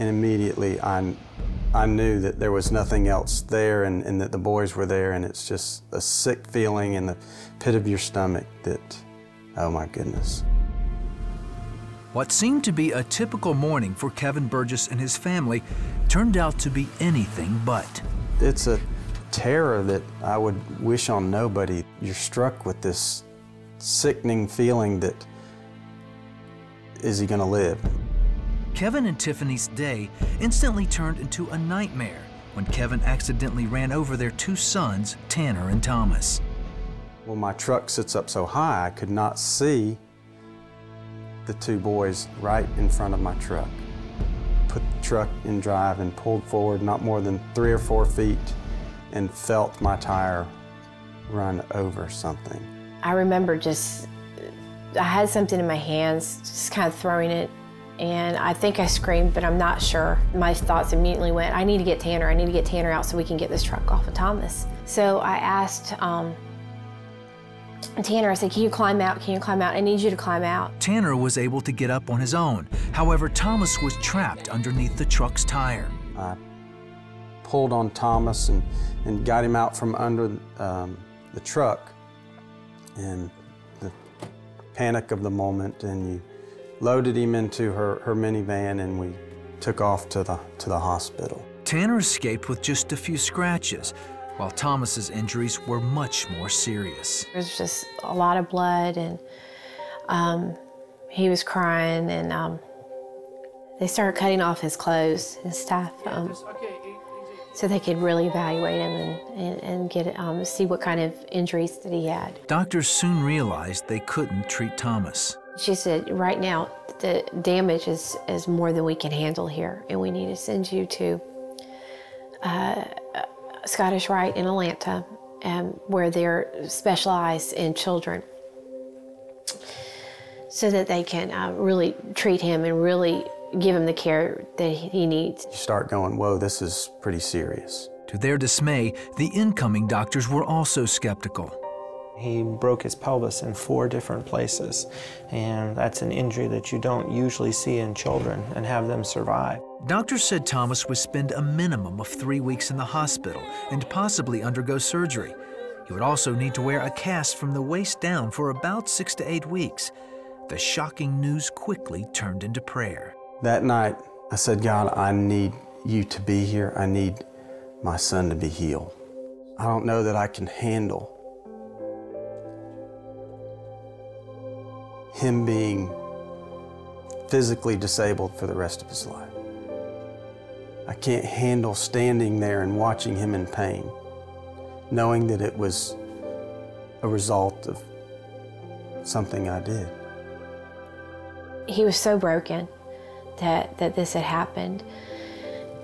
And immediately I knew that there was nothing else there and that the boys were there, and it's just a sick feeling in the pit of your stomach that, oh my goodness. What seemed to be a typical morning for Kevin Burgess and his family turned out to be anything but. It's a terror that I would wish on nobody. You're struck with this sickening feeling that, is he gonna live? Kevin and Tiffany's day instantly turned into a nightmare when Kevin accidentally ran over their two sons, Tanner and Thomas. Well, my truck sits up so high I could not see the two boys right in front of my truck. Put the truck in drive and pulled forward not more than 3 or 4 feet and felt my tire run over something. I remember I had something in my hands, just kind of throwing it, and I think I screamed, but I'm not sure. My thoughts immediately went, I need to get Tanner out so we can get this truck off of Thomas. So I asked Tanner, I said, can you climb out? Can you climb out? I need you to climb out. Tanner was able to get up on his own. However, Thomas was trapped underneath the truck's tire. I pulled on Thomas and got him out from under the truck, and the panic of the moment, and you loaded him into her minivan, and we took off to the hospital. Tanner escaped with just a few scratches, while Thomas's injuries were much more serious. There was just a lot of blood, and he was crying, and they started cutting off his clothes and stuff so they could really evaluate him and get see what kind of injuries that he had. Doctors soon realized they couldn't treat Thomas. She said, right now, the damage is more than we can handle here, and we need to send you to Scottish Rite in Atlanta, where they're specialized in children, so that they can really treat him and really give him the care that he needs. You start going, whoa, this is pretty serious. To their dismay, the incoming doctors were also skeptical. He broke his pelvis in 4 different places, and that's an injury that you don't usually see in children and have them survive. Doctors said Thomas would spend a minimum of 3 weeks in the hospital and possibly undergo surgery. He would also need to wear a cast from the waist down for about 6 to 8 weeks. The shocking news quickly turned into prayer. That night, I said, God, I need you to be here. I need my son to be healed. I don't know that I can handle him being physically disabled for the rest of his life. I can't handle standing there and watching him in pain, knowing that it was a result of something I did. He was so broken that this had happened,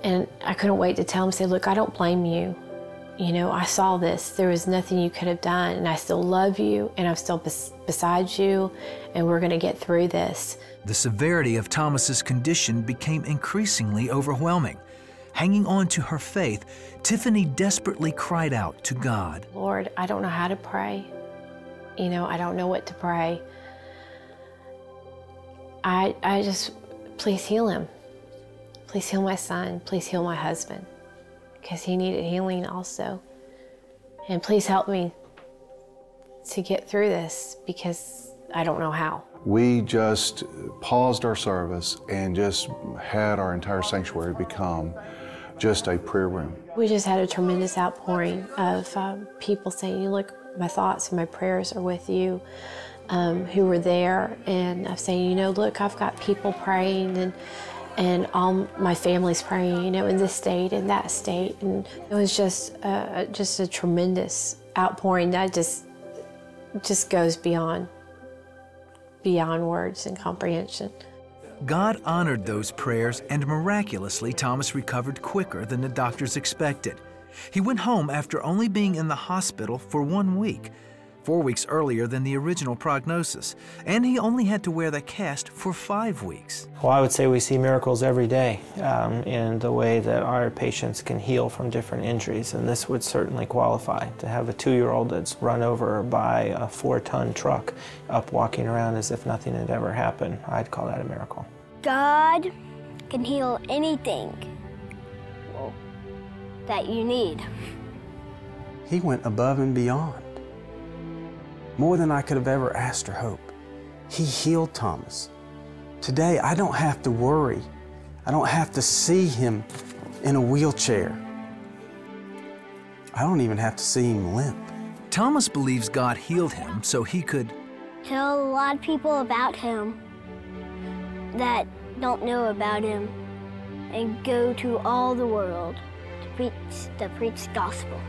and I couldn't wait to tell him, say, look, I don't blame you. You know, I saw this. There was nothing you could have done, and I still love you, and I'm still beside you, and we're going to get through this. The severity of Thomas's condition became increasingly overwhelming. Hanging on to her faith, Tiffany desperately cried out to God. Lord, I don't know how to pray. You know, I don't know what to pray. I just, please heal him. Please heal my son. Please heal my husband, because he needed healing also. And please help me to get through this, because I don't know how. We just paused our service and just had our entire sanctuary become just a prayer room. We just had a tremendous outpouring of people saying, look, my thoughts and my prayers are with you, who were there, and I'm saying, you know, look, I've got people praying, and all my family's praying, you know, in this state and that state, and it was just a tremendous outpouring that just goes beyond words and comprehension. God honored those prayers, and miraculously, Thomas recovered quicker than the doctors expected. He went home after only being in the hospital for 1 week, 4 weeks earlier than the original prognosis, and he only had to wear the cast for 5 weeks. Well, I would say we see miracles every day in the way that our patients can heal from different injuries, and this would certainly qualify. To have a 2-year-old that's run over by a 4-ton truck up walking around as if nothing had ever happened, I'd call that a miracle. God, can heal anything, well, that you need. He went above and beyond, more than I could have ever asked or hoped. He healed Thomas. Today, I don't have to worry. I don't have to see him in a wheelchair. I don't even have to see him limp. Thomas believes God healed him so he could Tell a lot of people about him that don't know about him and go to all the world to preach the gospel.